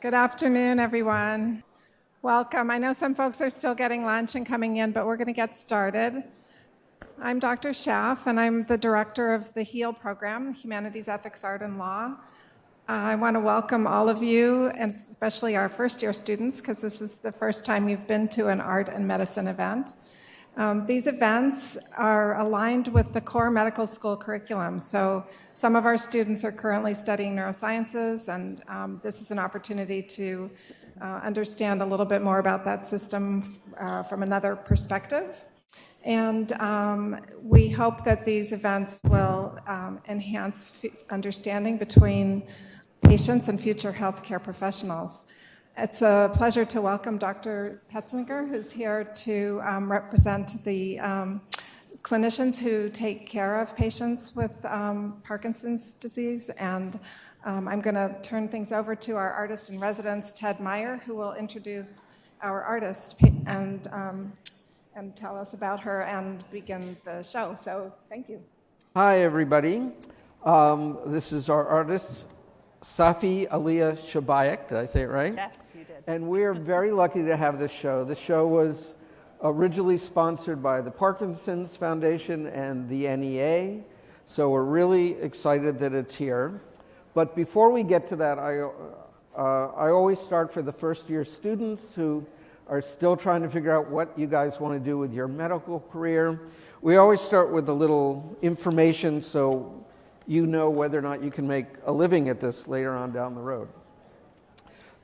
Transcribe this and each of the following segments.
Good afternoon, everyone. Welcome. I know some folks are still getting lunch and coming in, but we're going to get started. I'm Dr. Schaff, and I'm the director of the HEAL program, Humanities, Ethics, Art, and Law. I want to welcome all of you, and especially our first-year students, because this is the first time you've been to an art and medicine event. These events are aligned with the core medical school curriculum. So some of our students are currently studying neurosciences, and this is an opportunity to understand a little bit more about that system from another perspective. And we hope that these events will enhance understanding between patients and future healthcare professionals. It's a pleasure to welcome Dr. Petzinger, who's here to represent the clinicians who take care of patients with Parkinson's disease. And I'm going to turn things over to our artist in residence, Ted Meyer, who will introduce our artist and tell us about her and begin the show. So thank you. Hi, everybody. This is our artist, Safi Alia Shabaik. Did I say it right? Yes, you did. And we're very lucky to have this show. The show was originally sponsored by the Parkinson's Foundation and the NEA, so we're really excited that it's here. But before we get to that, I always start for the first-year students who are still trying to figure out what you guys want to do with your medical career. We always start with a little information so you know whether or not you can make a living at this later on down the road.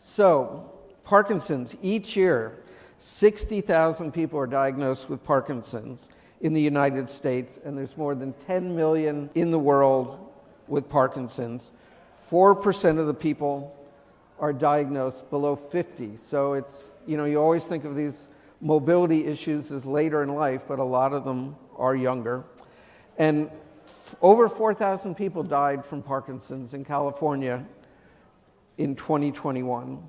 So, Parkinson's, each year, 60,000 people are diagnosed with Parkinson's in the United States, and there's more than 10 million in the world with Parkinson's. 4% of the people are diagnosed below 50. So it's, you always think of these mobility issues as later in life, but a lot of them are younger. And over 4,000 people died from Parkinson's in California in 2021.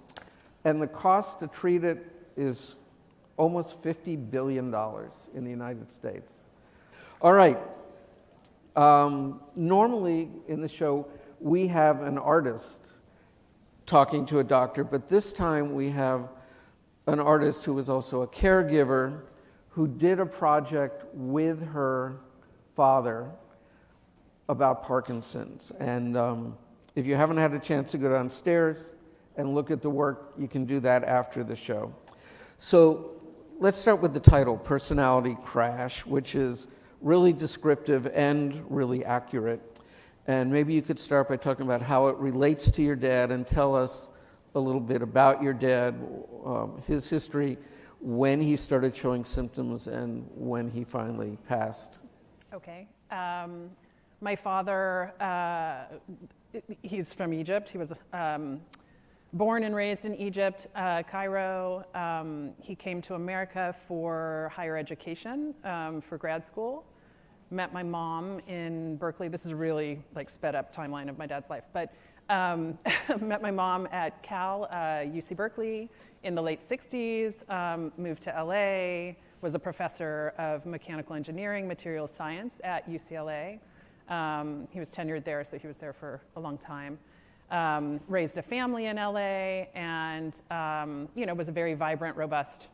And the cost to treat it is almost $50 billion in the United States. All right. Normally in the show, we have an artist talking to a doctor, but this time we have an artist who was also a caregiver who did a project with her father about Parkinson's. And if you haven't had a chance to go downstairs and look at the work, you can do that after the show. So let's start with the title, Personality Crash, which is really descriptive and really accurate. And maybe you could start by talking about how it relates to your dad and tell us a little bit about your dad, his history, when he started showing symptoms and when he finally passed. Okay. My father, he's from Egypt. He was born and raised in Egypt, Cairo. He came to America for higher education, for grad school. Met my mom in Berkeley. This is a really sped up timeline of my dad's life, but met my mom at Cal, UC Berkeley in the late 60s, moved to LA, was a professor of mechanical engineering, materials science at UCLA. He was tenured there, so he was there for a long time. Raised a family in LA, and was a very vibrant, robust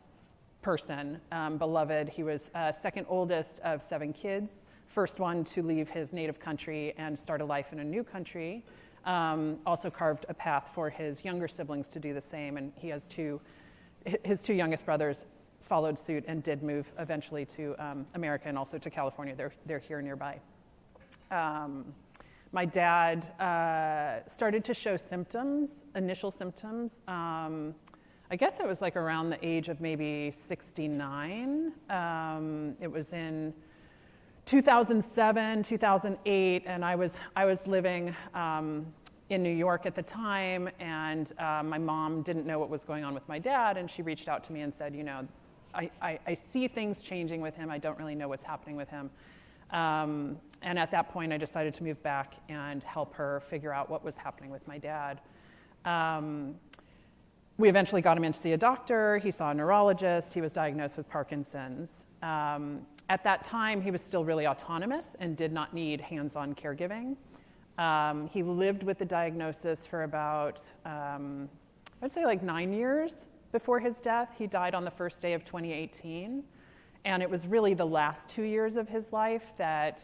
person, beloved. He was second oldest of 7 kids, first one to leave his native country and start a life in a new country. Also carved a path for his younger siblings to do the same, and he has his 2 youngest brothers followed suit and did move eventually to America and also to California. They're here nearby. My dad started to show symptoms, initial symptoms. I guess it was around the age of maybe 69. It was in 2007, 2008, and I was living in New York at the time, and my mom didn't know what was going on with my dad, and she reached out to me and said, I see things changing with him. I don't really know what's happening with him. And at that point, I decided to move back and help her figure out what was happening with my dad. We eventually got him in to see a doctor. He saw a neurologist. He was diagnosed with Parkinson's. At that time, he was still really autonomous and did not need hands-on caregiving. He lived with the diagnosis for about I'd say like 9 years before his death. He died on the first day of 2018. And it was really the last 2 years of his life that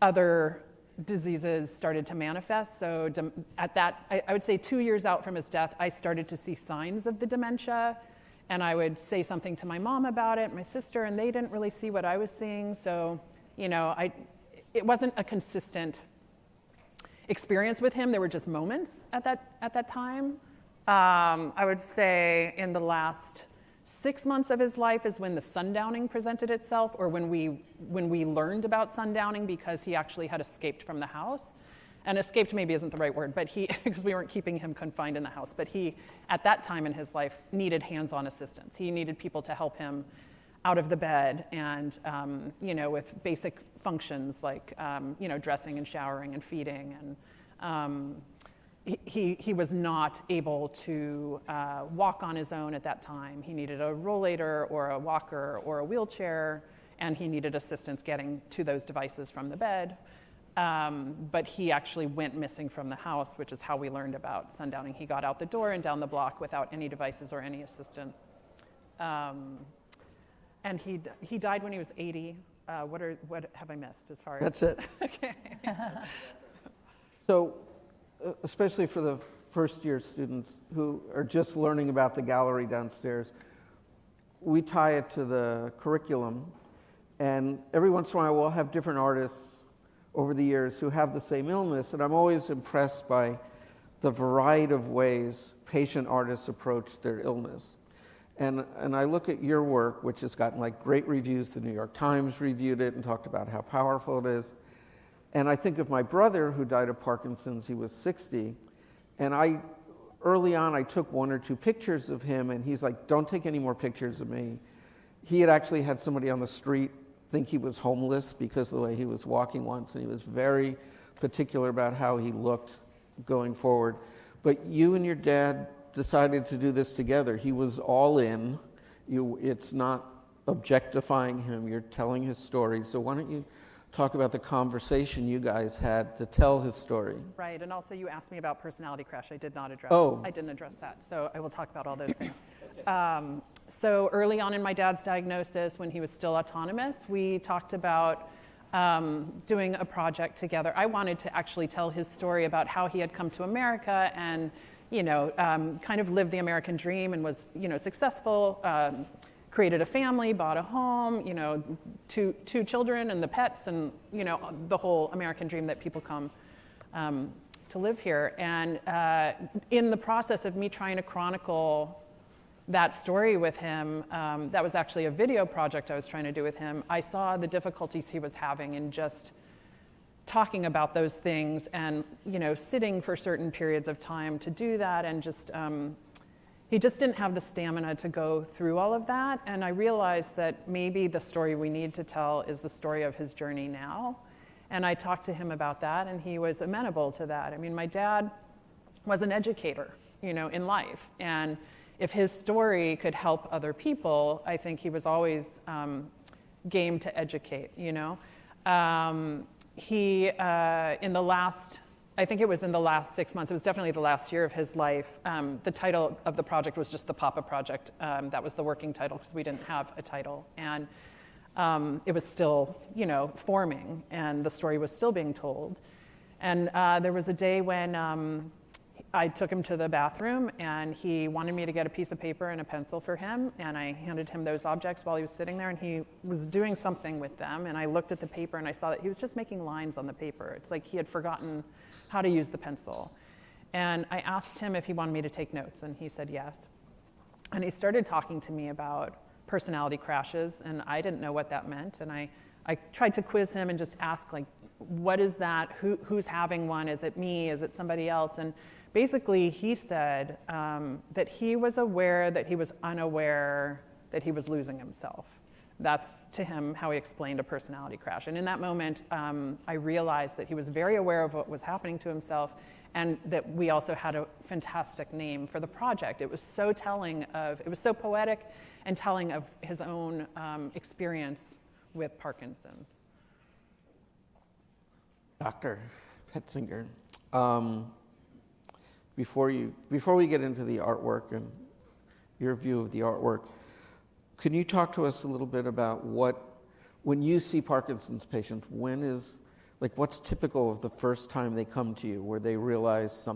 other diseases started to manifest. So at that, I would say 2 years out from his death, I started to see signs of the dementia. And I would say something to my mom about it, my sister, and they didn't really see what I was seeing. So, you know, it wasn't a consistent experience with him. There were just moments at that time. I would say in the last 6 months of his life is when the sundowning presented itself, or when we learned about sundowning, because he actually had escaped from the house. And escaped maybe isn't the right word, but because we weren't keeping him confined in the house, but he, at that time in his life, needed hands-on assistance. He needed people to help him out of the bed and, you know, with basic functions like, you know, dressing and showering and feeding. And he was not able to walk on his own at that time. He needed a rollator or a walker or a wheelchair, and he needed assistance getting to those devices from the bed. But he actually went missing from the house, which is how we learned about sundowning. He got out the door and down the block without any devices or any assistance. And he died when he was 80. What have I missed as far as? That's it. Okay. So, especially for the first-year students who are just learning about the gallery downstairs, we tie it to the curriculum, and every once in a while we'll have different artists over the years who have the same illness, and I'm always impressed by the variety of ways patient artists approach their illness. And I look at your work, which has gotten like great reviews. The New York Times reviewed it and talked about how powerful it is. And I think of my brother who died of Parkinson's. He was 60, and early on I took 1 or 2 pictures of him, and he's like, "Don't take any more pictures of me." He had actually had somebody on the street think he was homeless because of the way he was walking once, and he was very particular about how he looked going forward. But you and your dad decided to do this together. He was all in. It's not objectifying him. You're telling his story. So why don't you talk about the conversation you guys had to tell his story? Right, and also you asked me about personality crash. I didn't address that, so I will talk about all those things. So early on in my dad's diagnosis, when he was still autonomous, we talked about doing a project together. I wanted to actually tell his story about how he had come to America and, you know, kind of lived the American dream and was, you know, successful, created a family, bought a home, you know, two children and the pets, and, you know, the whole American dream that people come to live here. And in the process of me trying to chronicle that story with him, that was actually a video project I was trying to do with him, I saw the difficulties he was having in just talking about those things and, you know, sitting for certain periods of time to do that, and just he just didn't have the stamina to go through all of that. And I realized that maybe the story we need to tell is the story of his journey now. And I talked to him about that, and he was amenable to that. I mean, my dad was an educator, you know, in life. And if his story could help other people, I think he was always game to educate, you know. I think it was in the last 6 months, it was definitely the last year of his life. The title of the project was just the Papa Project. That was the working title because we didn't have a title. And it was still, you know, forming, and the story was still being told. And there was a day when I took him to the bathroom, and he wanted me to get a piece of paper and a pencil for him, and I handed him those objects while he was sitting there, and he was doing something with them, and I looked at the paper, and I saw that he was just making lines on the paper. It's like he had forgotten how to use the pencil. And I asked him if he wanted me to take notes, and he said yes. And he started talking to me about personality crashes, and I didn't know what that meant, and I tried to quiz him and just ask, like, what is that? Who's having one? Is it me? Is it somebody else? And basically, he said that he was aware that he was unaware that he was losing himself. That's, to him, how he explained a personality crash. And in that moment, I realized that he was very aware of what was happening to himself, and that we also had a fantastic name for the project. It was so it was so poetic and telling of his own experience with Parkinson's. Dr. Petzinger, before we get into the artwork and your view of the artwork, can you talk to us a little bit about when you see Parkinson's patients, what's typical of the first time they come to you where they realize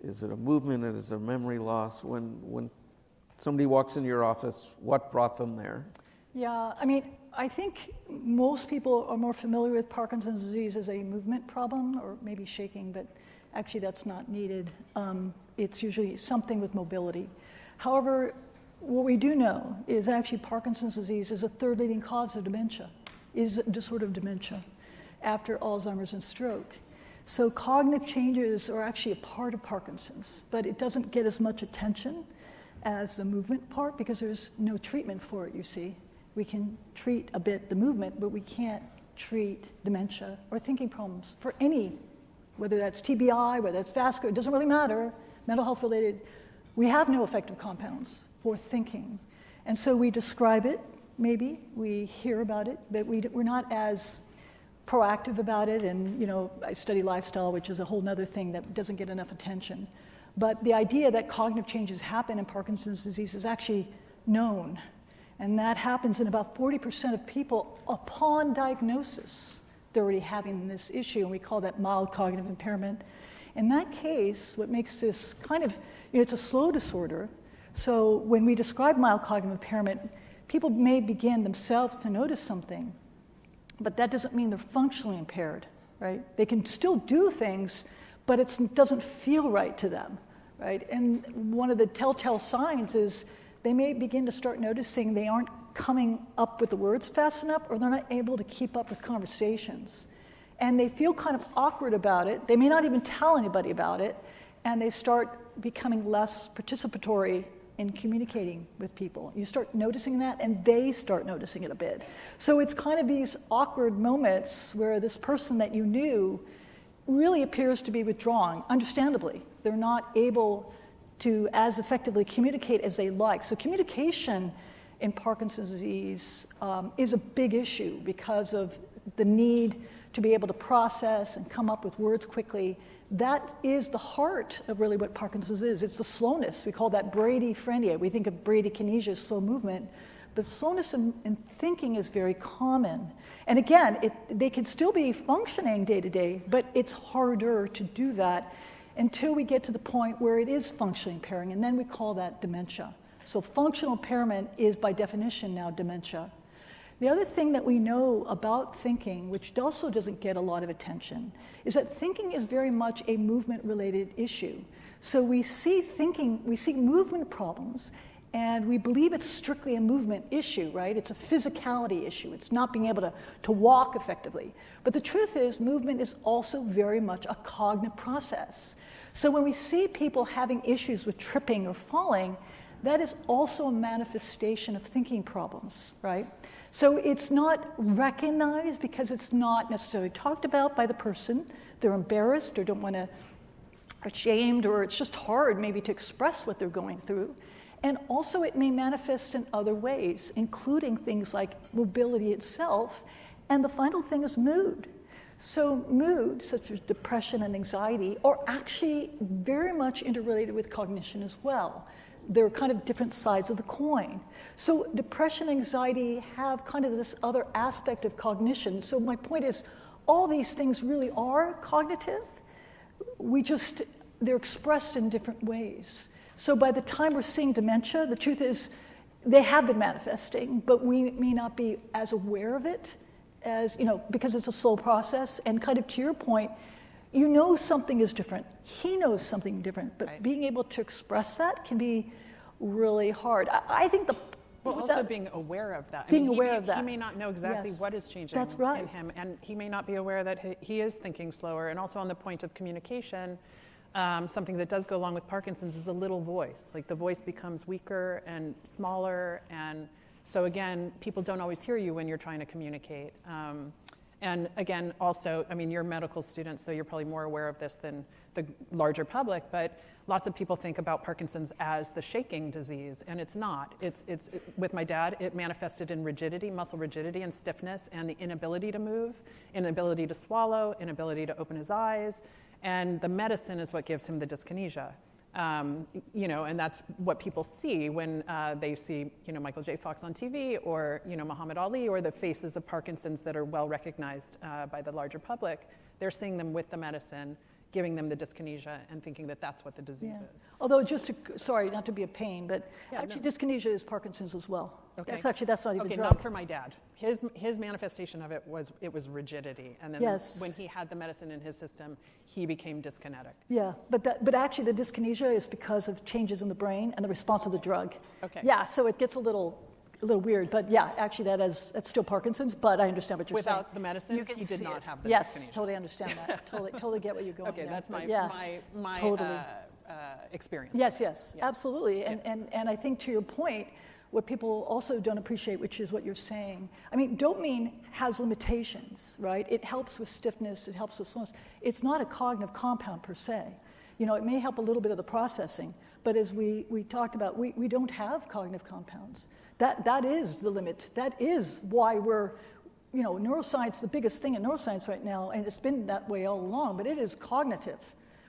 is it a movement, is it a memory loss? When somebody walks into your office, what brought them there? Yeah, I mean, I think most people are more familiar with Parkinson's disease as a movement problem, or maybe shaking, but actually that's not needed. It's usually something with mobility. However, what we do know is actually Parkinson's disease is a third leading cause of dementia, is a disorder of dementia after Alzheimer's and stroke. So cognitive changes are actually a part of Parkinson's, but it doesn't get as much attention as the movement part because there's no treatment for it, you see. We can treat a bit the movement, but we can't treat dementia or thinking problems for any, whether that's TBI, whether that's vascular, it doesn't really matter, mental health related. We have no effective compounds for thinking. And so we describe it, maybe, we hear about it, but we're not as proactive about it. And I study lifestyle, which is a whole nother thing that doesn't get enough attention. But the idea that cognitive changes happen in Parkinson's disease is actually known. And that happens in about 40% of people upon diagnosis. They're already having this issue, and we call that mild cognitive impairment. In that case, what makes this kind of, it's a slow disorder. So when we describe mild cognitive impairment, people may begin themselves to notice something, but that doesn't mean they're functionally impaired, right? They can still do things, but it doesn't feel right to them, right? And one of the telltale signs is they may begin to start noticing they aren't coming up with the words fast enough, or they're not able to keep up with conversations. And they feel kind of awkward about it. They may not even tell anybody about it, and they start becoming less participatory in communicating with people. You start noticing that, and they start noticing it a bit. So it's kind of these awkward moments where this person that you knew really appears to be withdrawing, understandably. They're not able to as effectively communicate as they like. So communication in Parkinson's disease is a big issue because of the need to be able to process and come up with words quickly. That is the heart of really what Parkinson's is. It's the slowness. We call that bradyphrenia. We think of bradykinesia, slow movement. But slowness in thinking is very common. And again, they can still be functioning day to day, but it's harder to do that until we get to the point where it is functionally impairing, and then we call that dementia. So functional impairment is by definition now dementia. The other thing that we know about thinking, which also doesn't get a lot of attention, is that thinking is very much a movement-related issue. So we see movement problems, and we believe it's strictly a movement issue, right? It's a physicality issue. It's not being able to walk effectively. But the truth is, movement is also very much a cognitive process. So when we see people having issues with tripping or falling, that is also a manifestation of thinking problems, right? So it's not recognized because it's not necessarily talked about by the person. They're embarrassed or don't want to, ashamed, or it's just hard maybe to express what they're going through. And also it may manifest in other ways, including things like mobility itself. And the final thing is mood. So mood, such as depression and anxiety, are actually very much interrelated with cognition as well. They're kind of different sides of the coin. So depression and anxiety have kind of this other aspect of cognition. So my point is, all these things really are cognitive. They're expressed in different ways. So by the time we're seeing dementia, the truth is they have been manifesting, but we may not be as aware of it as, because it's a slow process. And kind of to your point, something is different. He knows something different, but right. Being able to express that can be really hard. I think being aware of that. Aware of that. He may not know exactly what is changing in him, and he may not be aware that he is thinking slower. And also on the point of communication, something that does go along with Parkinson's is a little voice. Like the voice becomes weaker and smaller, and so again, people don't always hear you when you're trying to communicate. And again, also, you're medical students, so you're probably more aware of this than the larger public, but lots of people think about Parkinson's as the shaking disease, and it's not. It's with my dad, it manifested in rigidity, muscle rigidity and stiffness, and the inability to move, inability to swallow, inability to open his eyes, And the medicine is what gives him the dyskinesia. And that's what people see when they see, Michael J. Fox on TV or, Muhammad Ali or the faces of Parkinson's that are well recognized by the larger public. They're seeing them with the medicine, giving them the dyskinesia and thinking that that's what the disease is. Although sorry, not to be a pain, but dyskinesia is Parkinson's as well. Okay. That's not even okay, drug. not for my dad. His manifestation of it was rigidity, and then when he had the medicine in his system, he became dyskinetic. Yeah, but actually the dyskinesia is because of changes in the brain and the response of the drug. Okay. Yeah, so it gets a little weird, but yeah, actually that's still Parkinson's, but I understand what you're saying. Without the medicine, he did not have the dyskinesia. Yes, totally understand that. totally get what you're going. Okay, there. that's my totally. Experience. Yes, absolutely. And I think to your point, what people also don't appreciate, which is what you're saying. I mean, dopamine has limitations, right? It helps with stiffness, it helps with slowness. It's not a cognitive compound per se. It may help a little bit of the processing, but as we talked about, we don't have cognitive compounds. That is the limit. That is why we're, neuroscience, the biggest thing in neuroscience right now, and it's been that way all along, but it is cognitive.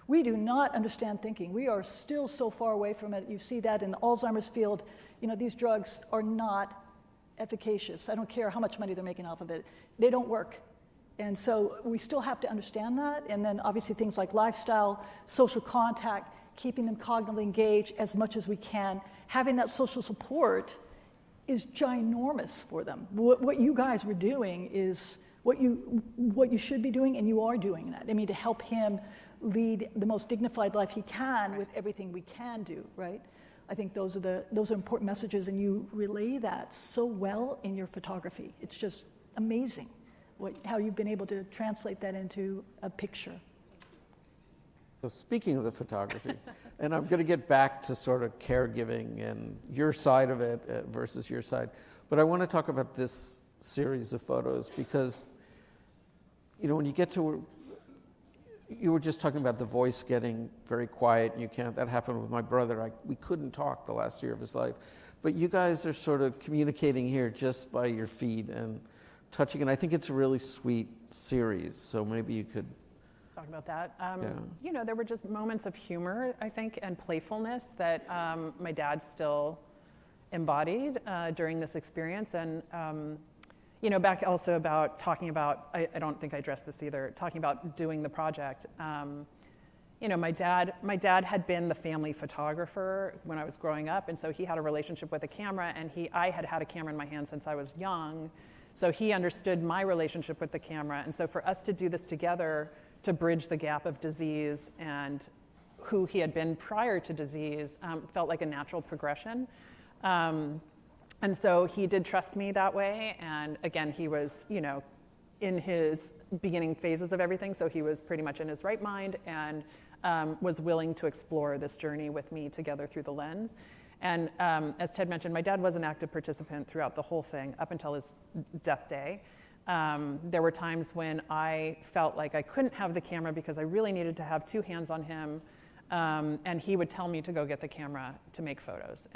We do not understand thinking. We are still so far away from it. You see that in the Alzheimer's field. These drugs are not efficacious. I don't care how much money they're making off of it. They don't work. And so we still have to understand that. And then obviously things like lifestyle, social contact, keeping them cognitively engaged as much as we can. Having that social support is ginormous for them. What you guys were doing is what you should be doing, and you are doing that. I mean, to help him lead the most dignified life he can with everything we can do, right? I think those are important messages, and you relay that so well in your photography. It's just amazing how you've been able to translate that into a picture. So speaking of the photography, and I'm going to get back to sort of caregiving and your side of it versus your side, but I want to talk about this series of photos because, when you get to, you were just talking about the voice getting very quiet, and that happened with my brother. We couldn't talk the last year of his life, but you guys are sort of communicating here just by your feet and touching, and I think it's a really sweet series, so maybe you could talk about that. There were just moments of humor, I think, and playfulness that my dad still embodied during this experience. And, back also about talking about, I don't think I addressed this either, talking about doing the project. My dad had been the family photographer when I was growing up, and so he had a relationship with a camera, and I had had a camera in my hand since I was young. So he understood my relationship with the camera. And so for us to do this together, to bridge the gap of disease and who he had been prior to disease, felt like a natural progression. And so he did trust me that way. And again, he was, in his beginning phases of everything. So he was pretty much in his right mind and was willing to explore this journey with me together through the lens. And as Ted mentioned, my dad was an active participant throughout the whole thing up until his death day. There were times when I felt like I couldn't have the camera because I really needed to have two hands on him, and he would tell me to go get the camera to make photos.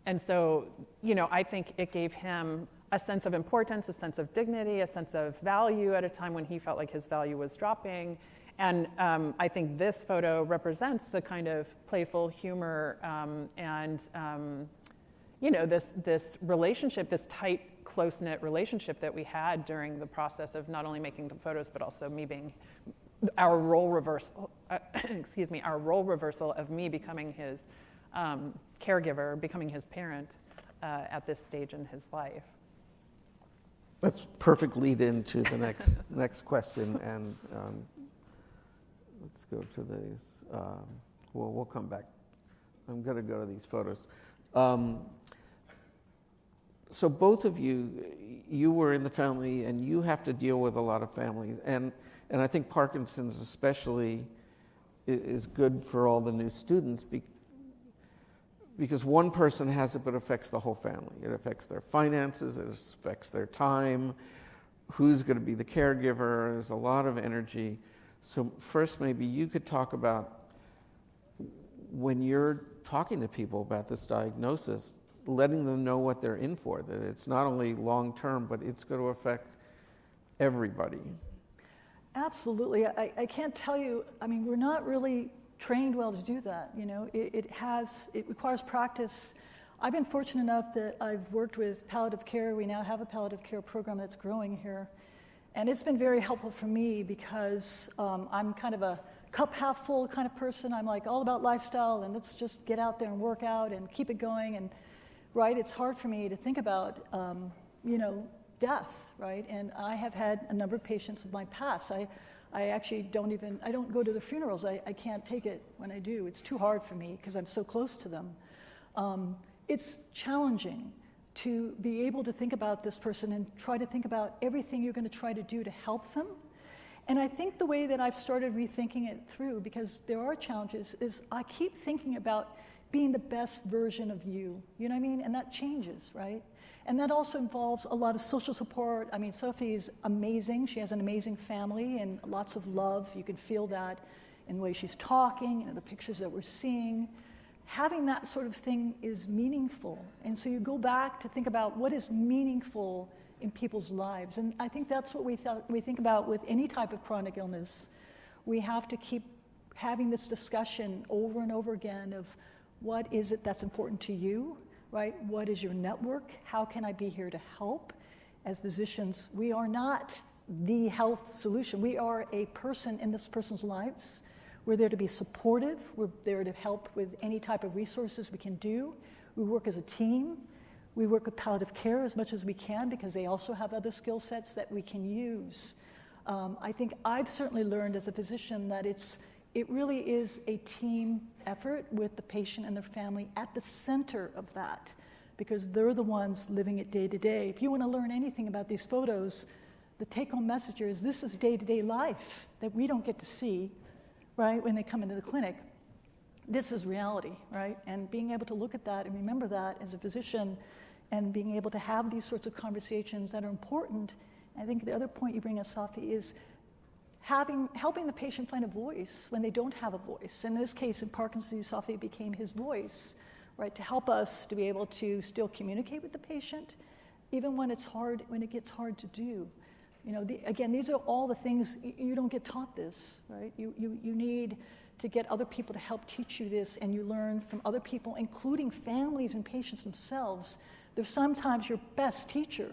And so, I think it gave him a sense of importance, a sense of dignity, a sense of value at a time when he felt like his value was dropping. And I think this photo represents the kind of playful humor and this relationship, this tight, close-knit relationship that we had during the process of not only making the photos, but also me being our role reversal. Our role reversal of me becoming his caregiver, becoming his parent at this stage in his life. That's perfect lead into the next question, and let's go to these. We'll come back. I'm going to go to these photos. So both of you were in the family, and you have to deal with a lot of families, and I think Parkinson's especially is good for all the new students because one person has it, but it affects the whole family. It affects their finances, it affects their time, who's going to be the caregiver. There's a lot of energy. So first, maybe you could talk about when you're talking to people about this diagnosis, letting them know what they're in for, that it's not only long-term, but it's going to affect everybody. Absolutely. I can't tell you, I mean, we're not really trained well to do that. You know, it requires practice. I've been fortunate enough that I've worked with palliative care. We now have a palliative care program that's growing here. And it's been very helpful for me because I'm kind of a cup half full kind of person. I'm like all about lifestyle and let's just get out there and work out and keep it going. And right, it's hard for me to think about, death, right? And I have had a number of patients of my past. I actually I don't go to the funerals. I can't take it when I do. It's too hard for me because I'm so close to them. It's challenging to be able to think about this person and try to think about everything you're going to try to do to help them. And I think the way that I've started rethinking it through, because there are challenges, is I keep thinking about being the best version of you. You know what I mean? And that changes, right? And that also involves a lot of social support. I mean, Sophie's amazing. She has an amazing family and lots of love. You can feel that in the way she's talking and the pictures that we're seeing. Having that sort of thing is meaningful. And so you go back to think about what is meaningful in people's lives. And I think that's what we think about with any type of chronic illness. We have to keep having this discussion over and over again of what is it that's important to you, right? What is your network? How can I be here to help? As physicians, we are not the health solution. We are a person in this person's lives. We're there to be supportive. We're there to help with any type of resources we can do. We work as a team. We work with palliative care as much as we can because they also have other skill sets that we can use. I think I've certainly learned as a physician that it really is a team effort with the patient and their family at the center of that because they're the ones living it day to day. If you want to learn anything about these photos, the take-home message is this is day-to-day life that we don't get to see, right, when they come into the clinic. This is reality, right? And being able to look at that and remember that as a physician and being able to have these sorts of conversations that are important. I think the other point you bring up, Safi, is helping the patient find a voice when they don't have a voice. In this case, in Parkinson's, Safi became his voice, right, to help us to be able to still communicate with the patient, even when it's hard, when it gets hard to do. You know, again, these are all the things, you don't get taught this, right? You need to get other people to help teach you this, and you learn from other people, including families and patients themselves. They're sometimes your best teacher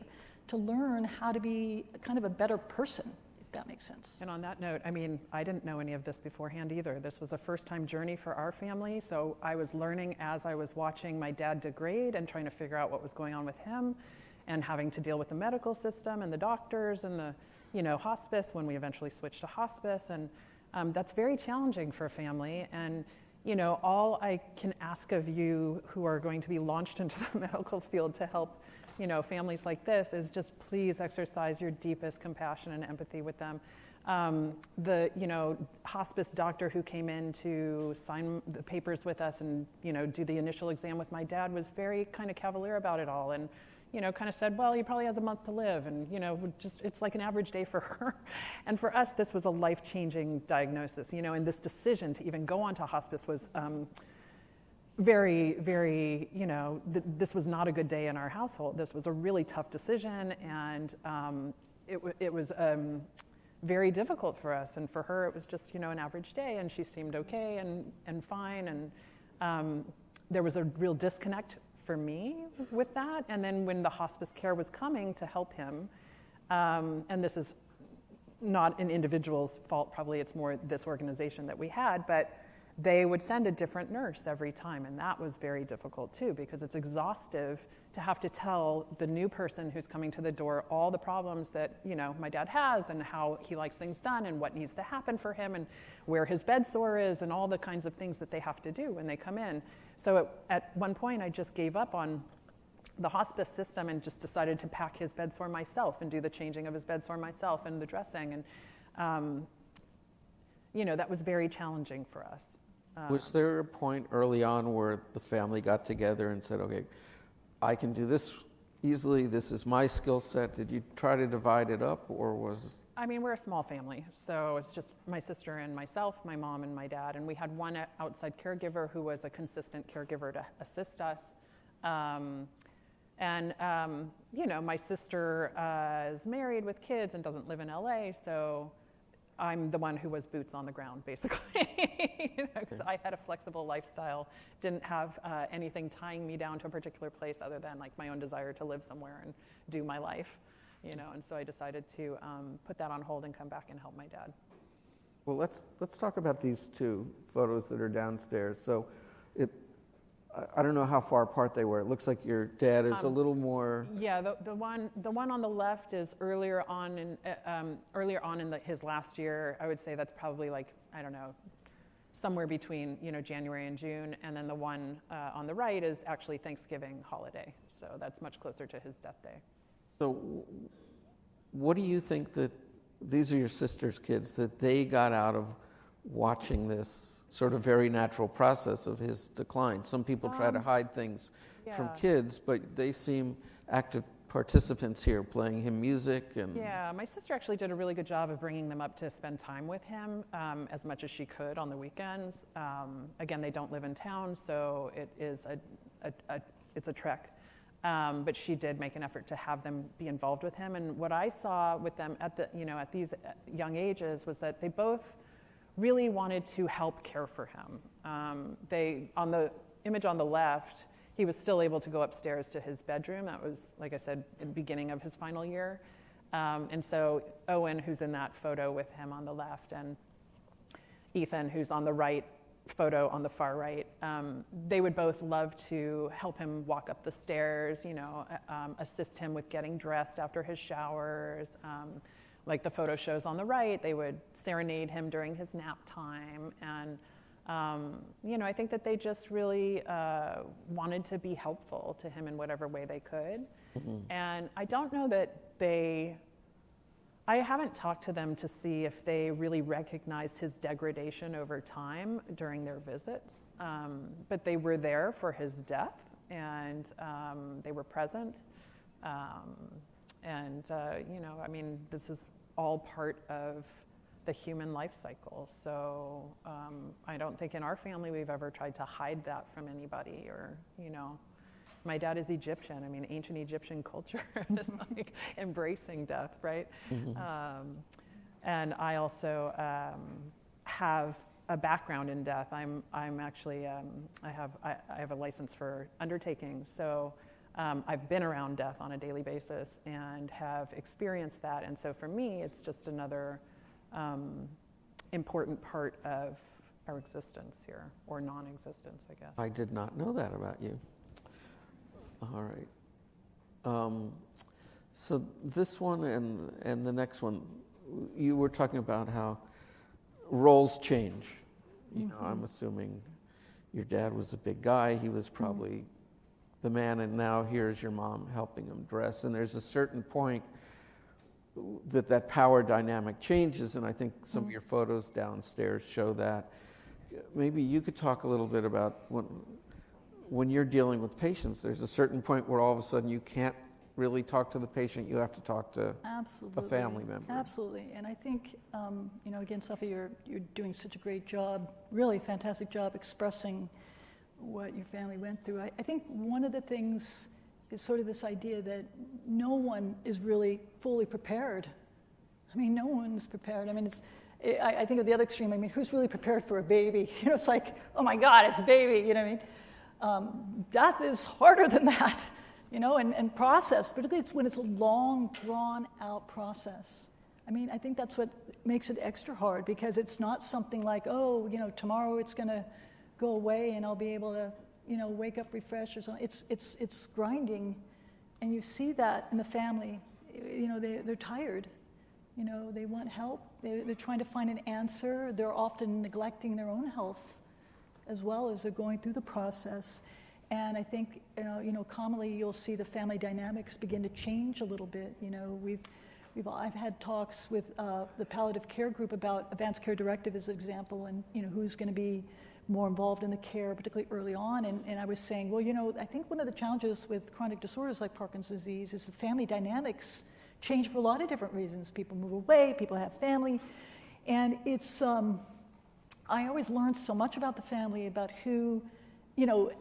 to learn how to be kind of a better person, if that makes sense. And on that note, I mean, I didn't know any of this beforehand either. This was a first-time journey for our family, so I was learning as I was watching my dad degrade and trying to figure out what was going on with him, and having to deal with the medical system and the doctors and the, hospice when we eventually switched to hospice. And that's very challenging for a family. And, all I can ask of you who are going to be launched into the medical field to help, families like this is just please exercise your deepest compassion and empathy with them. The hospice doctor who came in to sign the papers with us and, do the initial exam with my dad was very kind of cavalier about it all. And, kind of said, well, he probably has a month to live. And, it's like an average day for her. And for us, this was a life-changing diagnosis, and this decision to even go on to hospice was very, very, this was not a good day in our household. This was a really tough decision. And it was very difficult for us. And for her, it was just, an average day. And she seemed okay and fine. And there was a real disconnect for me with that. And then when the hospice care was coming to help him, and this is not an individual's fault, probably it's more this organization that we had, but they would send a different nurse every time. And that was very difficult too, because it's exhaustive to have to tell the new person who's coming to the door all the problems that, my dad has and how he likes things done and what needs to happen for him and where his bed sore is and all the kinds of things that they have to do when they come in. So at one point, I just gave up on the hospice system and just decided to pack his bed sore myself and do the changing of his bed sore myself and the dressing. And, that was very challenging for us. Was there a point early on where the family got together and said, okay, I can do this easily, this is my skill set? Did you try to divide it up, or was... I mean, we're a small family, so it's just my sister and myself, my mom and my dad, and we had one outside caregiver who was a consistent caregiver to assist us. My sister is married with kids and doesn't live in LA, so I'm the one who was boots on the ground, basically, because I had a flexible lifestyle, didn't have anything tying me down to a particular place other than like my own desire to live somewhere and do my life, and so I decided to put that on hold and come back and help my dad. Well, let's talk about these two photos that are downstairs. So I don't know how far apart they were. It looks like your dad is a little more. Yeah, the one on the left is earlier on in his last year. I would say that's probably like, I don't know, somewhere between January and June, and then the one on the right is actually Thanksgiving holiday. So that's much closer to his death day. So, what do you think that these are your sister's kids that they got out of watching this sort of very natural process of his decline? Some people try to hide things from kids, but they seem active participants here, playing him music. And yeah, my sister actually did a really good job of bringing them up to spend time with him as much as she could on the weekends. Again, they don't live in town, so it is it's a trek. But she did make an effort to have them be involved with him. And what I saw with them at these young ages was that they both really wanted to help care for him. On the image on the left, he was still able to go upstairs to his bedroom. That was, like I said, in the beginning of his final year. And so Owen, who's in that photo with him on the left, and Ethan, who's on the right photo on the far right, they would both love to help him walk up the stairs, assist him with getting dressed after his showers. Like the photo shows on the right, they would serenade him during his nap time. And, I think that they just really wanted to be helpful to him in whatever way they could. Mm-hmm. And I don't know that I haven't talked to them to see if they really recognized his degradation over time during their visits. But they were there for his death, and they were present. This is all part of the human life cycle. So I don't think in our family we've ever tried to hide that from anybody, or, my dad is Egyptian. I mean, ancient Egyptian culture is like embracing death, right? Mm-hmm. And I also have a background in death. I'm actually, I have a license for undertaking. So I've been around death on a daily basis and have experienced that. And so for me, it's just another important part of our existence here, or non-existence, I guess. I did not know that about you. All right. So this one and the next one, you were talking about how roles change. I'm assuming your dad was a big guy. He was probably the man, and now here's your mom helping him dress. And there's a certain point that power dynamic changes, and I think some of your photos downstairs show that. Maybe you could talk a little bit about when you're dealing with patients, there's a certain point where all of a sudden you can't really talk to the patient, you have to talk to a family member. Absolutely. And I think, again, Safi, you're doing such a great job, really fantastic job expressing what your family went through. I think one of the things is sort of this idea that no one is really fully prepared. I mean, no one's prepared. I mean, I think of the other extreme. I mean, who's really prepared for a baby? It's like, oh my God, it's a baby, you know what I mean? Death is harder than that, and process, particularly when it's a long, drawn-out process. I mean, I think that's what makes it extra hard, because it's not something like, tomorrow it's going to go away and I'll be able to, wake up refreshed or something. It's grinding, and you see that in the family. They're tired. They want help. They're trying to find an answer. They're often neglecting their own health as well as they're going through the process. And I think, commonly you'll see the family dynamics begin to change a little bit. I've had talks with the palliative care group about advanced care directive as an example, and who's going to be more involved in the care, particularly early on. And I was saying, well, I think one of the challenges with chronic disorders like Parkinson's disease is the family dynamics change for a lot of different reasons. People move away, people have family, and it's, I always learned so much about the family, about who,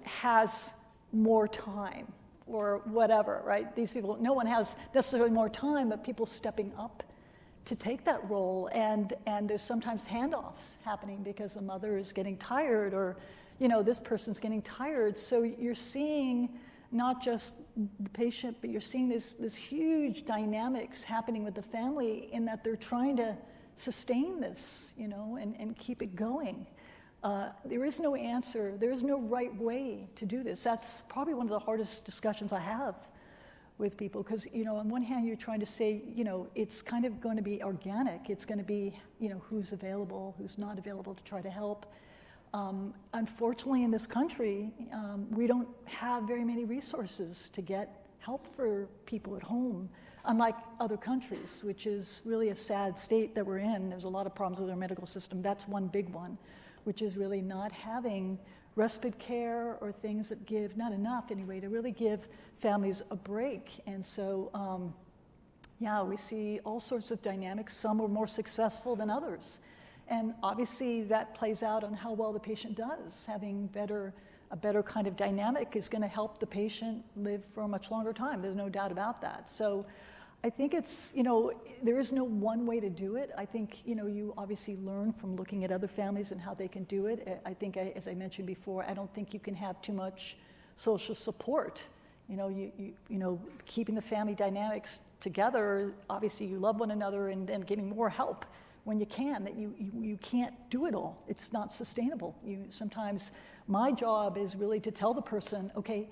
has more time or whatever, right? These people, no one has necessarily more time, but people stepping up to take that role, and there's sometimes handoffs happening because the mother is getting tired, or this person's getting tired. So you're seeing not just the patient, but you're seeing this huge dynamics happening with the family, in that they're trying to sustain this, and keep it going. There is no answer. There is no right way to do this. That's probably one of the hardest discussions I have with people, because on one hand you're trying to say it's kind of going to be organic. It's going to be who's available, who's not available to try to help. Unfortunately, in this country, we don't have very many resources to get help for people at home, unlike other countries, which is really a sad state that we're in. There's a lot of problems with our medical system. That's one big one, which is really not having respite care or things that give, not enough anyway, to really give families a break. And so, we see all sorts of dynamics. Some are more successful than others. And obviously that plays out on how well the patient does. Having a better kind of dynamic is going to help the patient live for a much longer time. There's no doubt about that. So I think it's, there is no one way to do it. I think, you obviously learn from looking at other families and how they can do it. I think, as I mentioned before, I don't think you can have too much social support. Keeping the family dynamics together, obviously you love one another, and then getting more help when you can, that you can't do it all. It's not sustainable. Sometimes my job is really to tell the person, okay,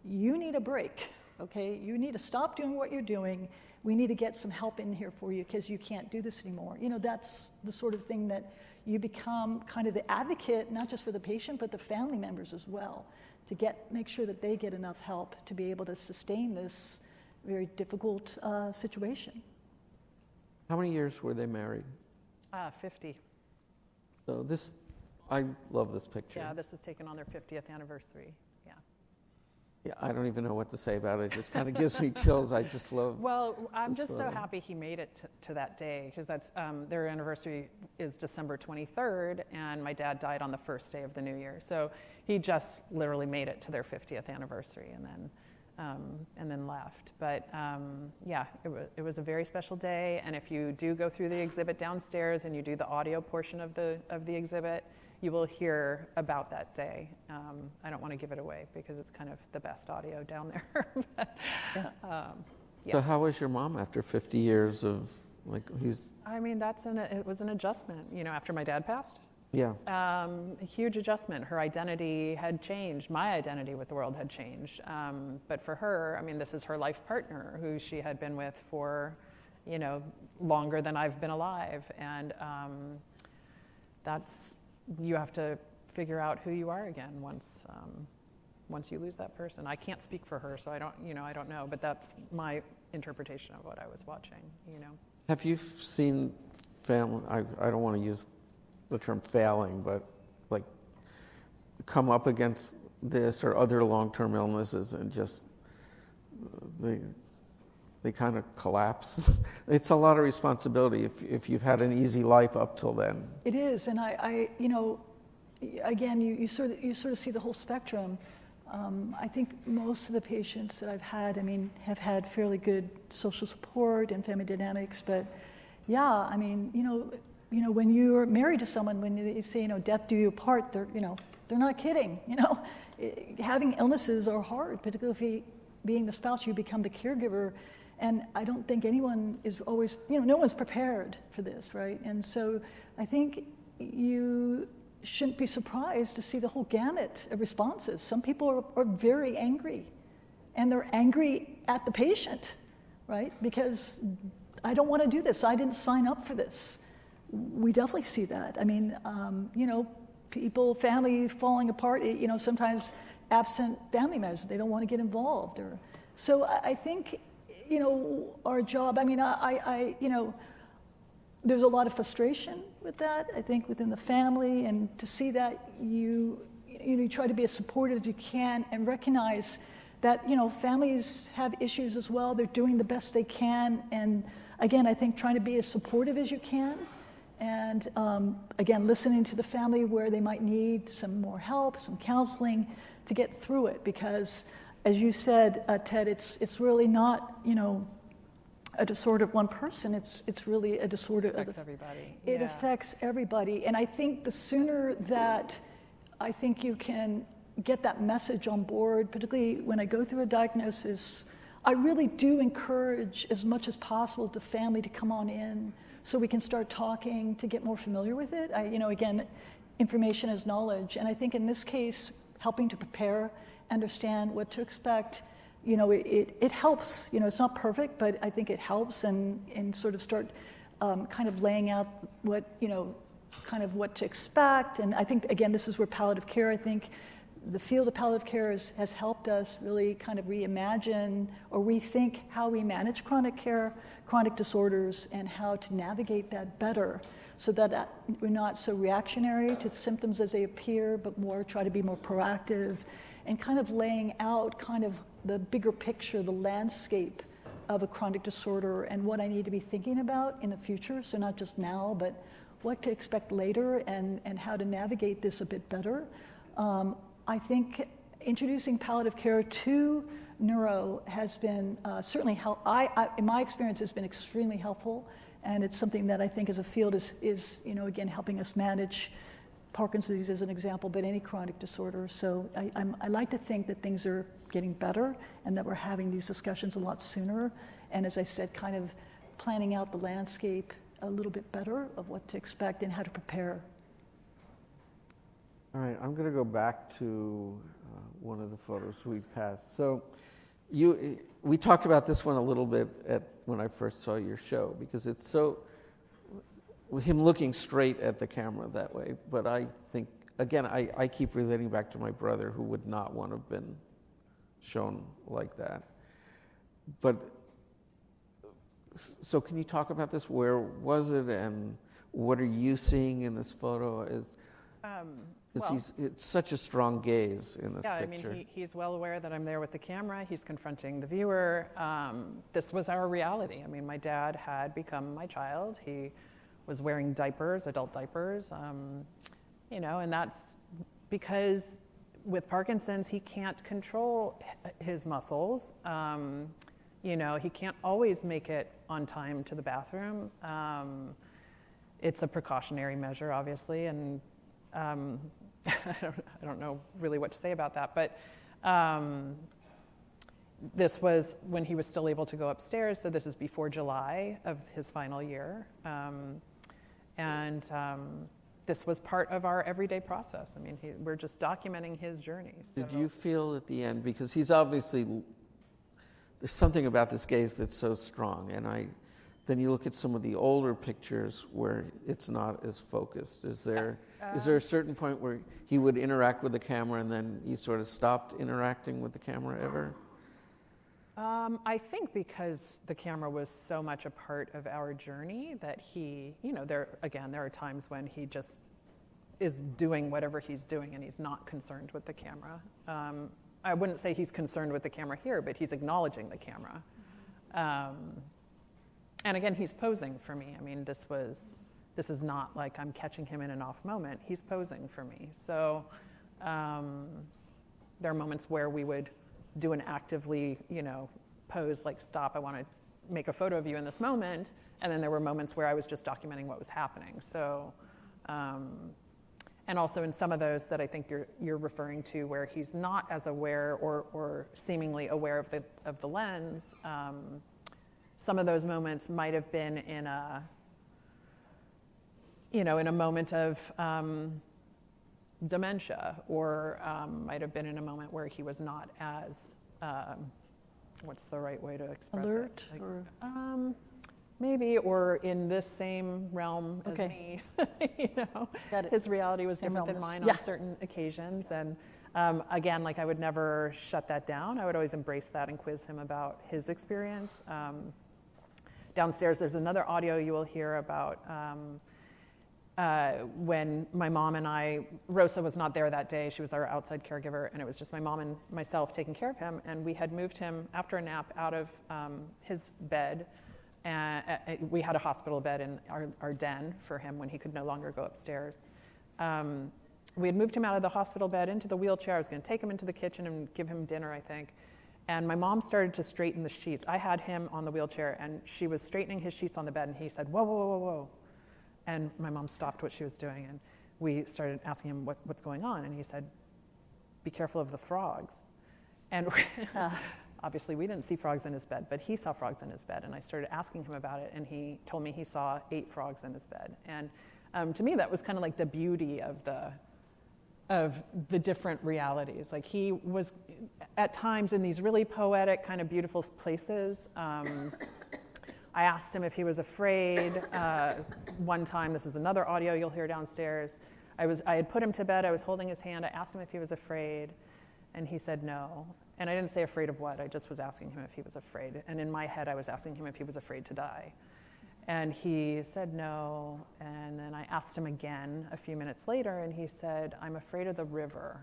you need a break, okay? You need to stop doing what you're doing. We need to get some help in here for you because you can't do this anymore. That's the sort of thing that you become kind of the advocate, not just for the patient, but the family members as well, to make sure that they get enough help to be able to sustain this very difficult situation. How many years were they married? 50. So I love this picture. Yeah, this was taken on their 50th anniversary. Yeah, I don't even know what to say about it. It just kind of gives me chills. I just love. Well, I'm just so happy he made it to that day, because that's their anniversary is December 23rd, and my dad died on the first day of the new year. So he just literally made it to their 50th anniversary, and then left. But it was a very special day. And if you do go through the exhibit downstairs and you do the audio portion of the exhibit, you will hear about that day. I don't want to give it away because it's kind of the best audio down there. So how was your mom after 50 years of I mean, it was an adjustment, after my dad passed. Yeah. A huge adjustment. Her identity had changed. My identity with the world had changed. But for her, I mean, this is her life partner who she had been with for, longer than I've been alive. And you have to figure out who you are again once you lose that person. I can't speak for her, so I don't know, but that's my interpretation of what I was watching, Have you seen family, I don't want to use the term failing, but come up against this or other long-term illnesses and just they kind of collapse? It's a lot of responsibility if you've had an easy life up till then. It is, and again, you sort of see the whole spectrum. I think most of the patients that I've had, have had fairly good social support and family dynamics. But when you're married to someone, when they say, death do you part, they're not kidding. Having illnesses are hard, particularly if being the spouse, you become the caregiver. And I don't think anyone is always, no one's prepared for this, right? And so I think you shouldn't be surprised to see the whole gamut of responses. Some people are very angry, and they're angry at the patient, right? Because I don't want to do this. I didn't sign up for this. We definitely see that. People, family falling apart, sometimes absent family members, they don't want to get involved. So I think, our job, there's a lot of frustration with that, I think, within the family, and to see that you try to be as supportive as you can and recognize that, families have issues as well. They're doing the best they can. And again, I think trying to be as supportive as you can. And again, listening to the family where they might need some more help, some counseling to get through it. Because as you said, Ted, it's really not, a disorder of one person. It's really a disorder It affects everybody. It Yeah. affects everybody. And I think the sooner that I think you can get that message on board, particularly when I go through a diagnosis, I really do encourage as much as possible the family to come on in so we can start talking to get more familiar with it. Again, information is knowledge. And I think in this case, helping to prepare, understand what to expect, it helps. It's not perfect, but I think it helps and sort of start kind of laying out what, kind of what to expect. And I think, again, this is where palliative care, I think, the field of palliative care has helped us really kind of reimagine or rethink how we manage chronic care, chronic disorders, and how to navigate that better so that we're not so reactionary to symptoms as they appear, but more try to be more proactive and kind of laying out kind of the bigger picture, the landscape of a chronic disorder and what I need to be thinking about in the future. So not just now, but what to expect later and how to navigate this a bit better. I think introducing palliative care to neuro has been certainly in my experience, has been extremely helpful, and it's something that I think as a field is again helping us manage Parkinson's disease as an example, but any chronic disorder. So I like to think that things are getting better and that we're having these discussions a lot sooner, and as I said, kind of planning out the landscape a little bit better of what to expect and how to prepare. All right, I'm going to go back to one of the photos we passed. So we talked about this one a little bit when I first saw your show, because it's so, him looking straight at the camera that way. But I think, again, I keep relating back to my brother, who would not want to have been shown like that. But, so can you talk about this? Where was it, and what are you seeing in this photo? It's such a strong gaze in this picture. I mean, he's well aware that I'm there with the camera. He's confronting the viewer. This was our reality. I mean, my dad had become my child. He was wearing diapers, adult diapers, and that's because with Parkinson's, he can't control his muscles. He can't always make it on time to the bathroom. It's a precautionary measure, obviously, and I don't know really what to say about that, but this was when he was still able to go upstairs, so this is before July of his final year, and this was part of our everyday process. I mean, we're just documenting his journey. So. Did you feel at the end, because he's obviously, there's something about this gaze that's so strong, and then you look at some of the older pictures where it's not as focused. Is there a certain point where he would interact with the camera and then he sort of stopped interacting with the camera ever? I think because the camera was so much a part of our journey that he, there are times when he just is doing whatever he's doing and he's not concerned with the camera. I wouldn't say he's concerned with the camera here, but he's acknowledging the camera. And again, he's posing for me. I mean, this is not like I'm catching him in an off moment. He's posing for me. So there are moments where we would do an actively, pose, like, stop, I want to make a photo of you in this moment. And then there were moments where I was just documenting what was happening. So, and also in some of those that I think you're referring to where he's not as aware or seemingly aware of the lens, some of those moments might have been in a moment of dementia, or might have been in a moment where he was not as, what's the right way to express alert, it? or maybe, or in this same realm as me. Got it. His reality was Same different than realness. mine on certain occasions, and again, like, I would never shut that down. I would always embrace that and quiz him about his experience. Downstairs, there's another audio you will hear about when my mom and I, Rosa was not there that day. She was our outside caregiver, and it was just my mom and myself taking care of him. And we had moved him after a nap out of his bed. And we had a hospital bed in our den for him when he could no longer go upstairs. We had moved him out of the hospital bed into the wheelchair. I was going to take him into the kitchen and give him dinner, I think. And my mom started to straighten the sheets. I had him on the wheelchair, and she was straightening his sheets on the bed, and he said, whoa, whoa, whoa, whoa, whoa. And my mom stopped what she was doing, and we started asking him what's going on, and he said, be careful of the frogs. And obviously we didn't see frogs in his bed, but he saw frogs in his bed, and I started asking him about it, and he told me he saw 8 frogs in his bed. And to me, that was kind of like the beauty of the different realities. Like, he was at times in these really poetic, kind of beautiful places. I asked him if he was afraid. One time, this is another audio you'll hear downstairs, I had put him to bed, I was holding his hand, I asked him if he was afraid, and he said no. And I didn't say afraid of what, I just was asking him if he was afraid. And in my head, I was asking him if he was afraid to die. And he said no, and then I asked him again a few minutes later, and he said, I'm afraid of the river.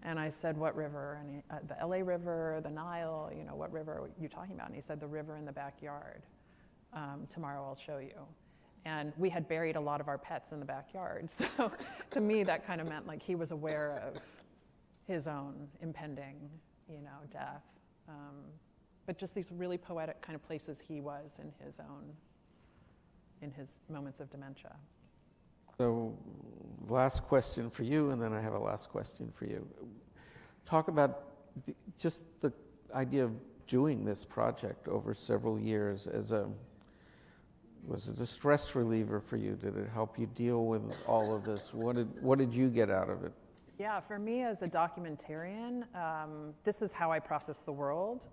And I said, what river? And the LA River, the Nile, what river are you talking about? And he said, the river in the backyard. Tomorrow I'll show you. And we had buried a lot of our pets in the backyard. So to me, that kind of meant like he was aware of his own impending, death. But just these really poetic kind of places he was in his moments of dementia. So, last question for you, and then I have a last question for you. Talk about just the idea of doing this project over several years was it a stress reliever for you? Did it help you deal with all of this? What did you get out of it? Yeah, for me as a documentarian, this is how I process the world.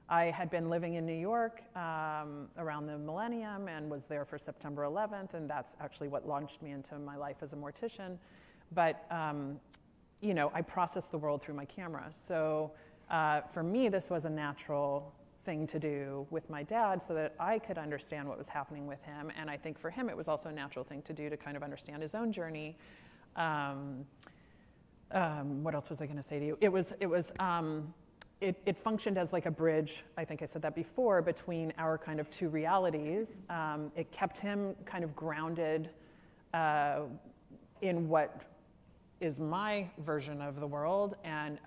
I had been living in New York around the millennium and was there for September 11th, and that's actually what launched me into my life as a mortician. But, I process the world through my camera. So for me, this was a natural thing to do with my dad so that I could understand what was happening with him. And I think for him, it was also a natural thing to do to kind of understand his own journey. What else was I going to say to you? It functioned as like a bridge, I think I said that before, between our kind of two realities. It kept him kind of grounded in what is my version of the world. And,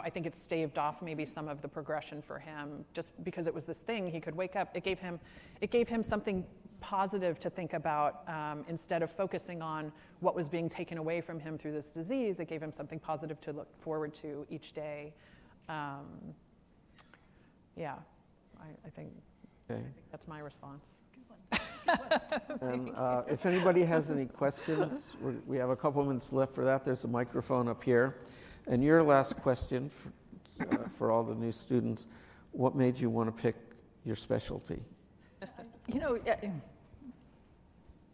I think it staved off maybe some of the progression for him just because it was this thing he could wake up. It gave him something positive to think about instead of focusing on what was being taken away from him through this disease. It gave him something positive to look forward to each day. I think that's my response. And if anybody has any questions, we have a couple minutes left for that. There's a microphone up here. And your last question for all the new students, what made you want to pick your specialty?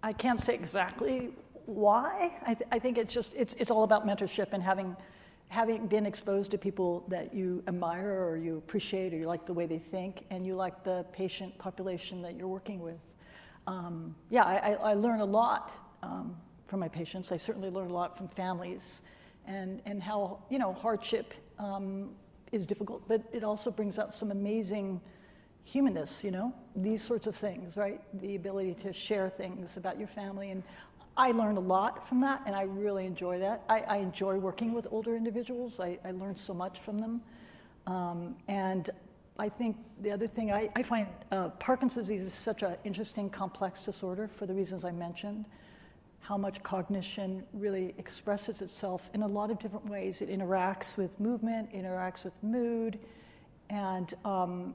I can't say exactly why. I think it's all about mentorship and having been exposed to people that you admire or you appreciate or you like the way they think and you like the patient population that you're working with. I learn a lot from my patients. I certainly learn a lot from families and how, hardship is difficult, but it also brings out some amazing humanness, these sorts of things, right? The ability to share things about your family. And I learned a lot from that, and I really enjoy that. I enjoy working with older individuals. I learn so much from them. And I think the other thing, I find Parkinson's disease is such an interesting, complex disorder for the reasons I mentioned. How much cognition really expresses itself in a lot of different ways. It interacts with movement, interacts with mood, and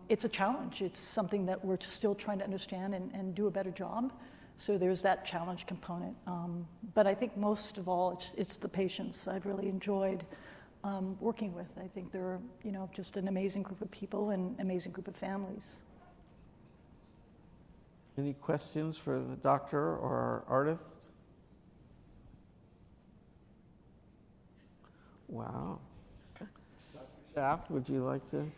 it's a challenge. It's something that we're still trying to understand and do a better job. So there's that challenge component. But I think most of all, it's the patients I've really enjoyed working with. I think they're, just an amazing group of people and amazing group of families. Any questions for the doctor or our artist? Wow. Dr. Shaft, would you like to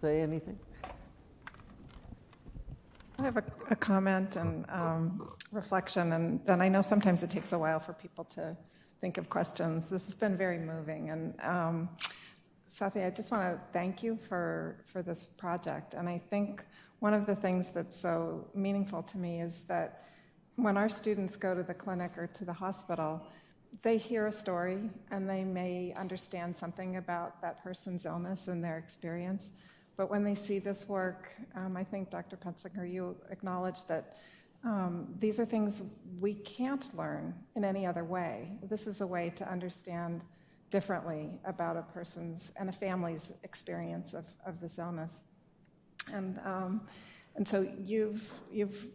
say anything? I have a comment and reflection, and then I know sometimes it takes a while for people to think of questions. This has been very moving, and Safi, I just want to thank you for this project. And I think one of the things that's so meaningful to me is that when our students go to the clinic or to the hospital, they hear a story and they may understand something about that person's illness and their experience. But when they see this work, I think, Dr. Petzinger, you acknowledge that these are things we can't learn in any other way. This is a way to understand differently about a person's and a family's experience of this illness. And so you've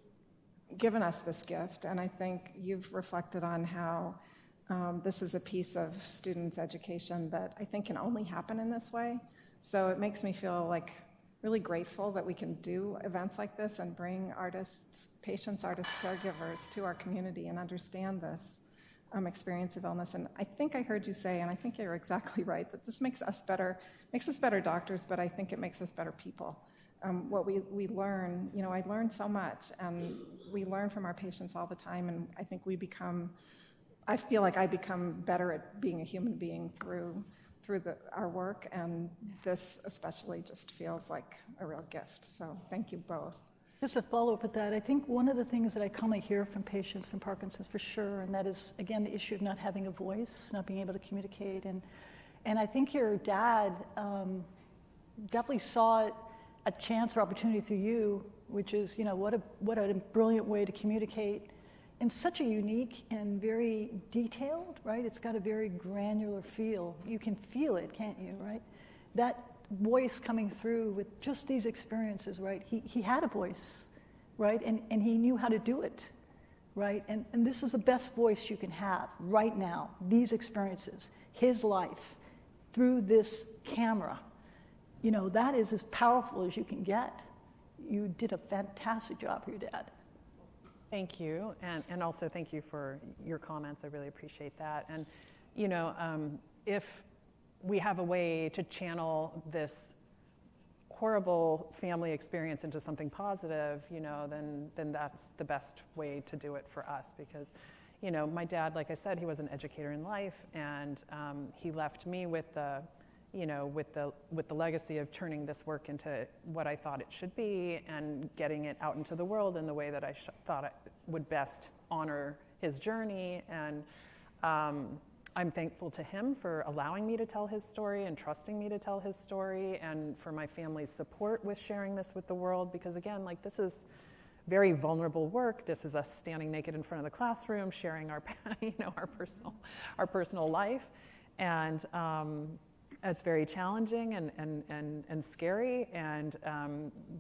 given us this gift, and I think you've reflected on how this is a piece of students' education that I think can only happen in this way. So it makes me feel like really grateful that we can do events like this and bring artists, patients, artists, caregivers to our community and understand this experience of illness. And I think I heard you say, and I think you're exactly right, that this makes us better doctors, but I think it makes us better people. What we learn, I learn so much, and we learn from our patients all the time, and I think I feel like I become better at being a human being through our work, and this especially just feels like a real gift. So thank you both. Just to follow up with that, I think one of the things that I commonly hear from patients from Parkinson's for sure, and that is, again, the issue of not having a voice, not being able to communicate. And I think your dad definitely saw a chance or opportunity through you, which is, what a brilliant way to communicate in such a unique and very detailed, right? It's got a very granular feel. You can feel it, can't you, right? That voice coming through with just these experiences, right? He had a voice, right? And he knew how to do it, right? And this is the best voice you can have right now, these experiences, his life, through this camera. That is as powerful as you can get. You did a fantastic job for your dad. Thank you, and also thank you for your comments. I really appreciate that. And if we have a way to channel this horrible family experience into something positive, then that's the best way to do it for us. Because, my dad, like I said, he was an educator in life, and he left me with the legacy of turning this work into what I thought it should be and getting it out into the world in the way that I thought it would best honor his journey. And I'm thankful to him for allowing me to tell his story and trusting me to tell his story, and for my family's support with sharing this with the world, because again, this is very vulnerable work. This is us standing naked in front of the classroom, sharing our personal life. And it's very challenging and scary, and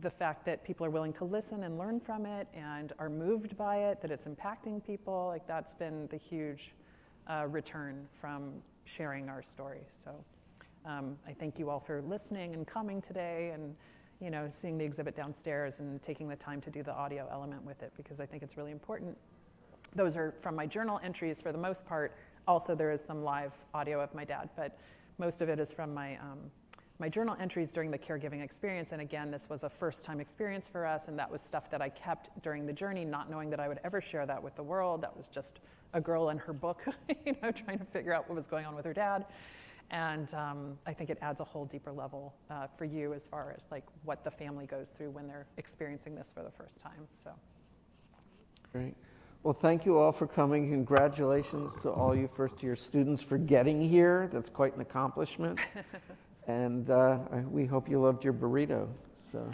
the fact that people are willing to listen and learn from it and are moved by it, that it's impacting people, that's been the huge return from sharing our story. So I thank you all for listening and coming today, and seeing the exhibit downstairs and taking the time to do the audio element with it, because I think it's really important. Those are from my journal entries for the most part. Also, there is some live audio of my dad, but most of it is from my journal entries during the caregiving experience. And again, this was a first-time experience for us, and that was stuff that I kept during the journey, not knowing that I would ever share that with the world. That was just a girl and her book, trying to figure out what was going on with her dad. And I think it adds a whole deeper level for you as far as what the family goes through when they're experiencing this for the first time. So, Great. Well, thank you all for coming. Congratulations to all you first-year students for getting here. That's quite an accomplishment. And we hope you loved your burrito. So.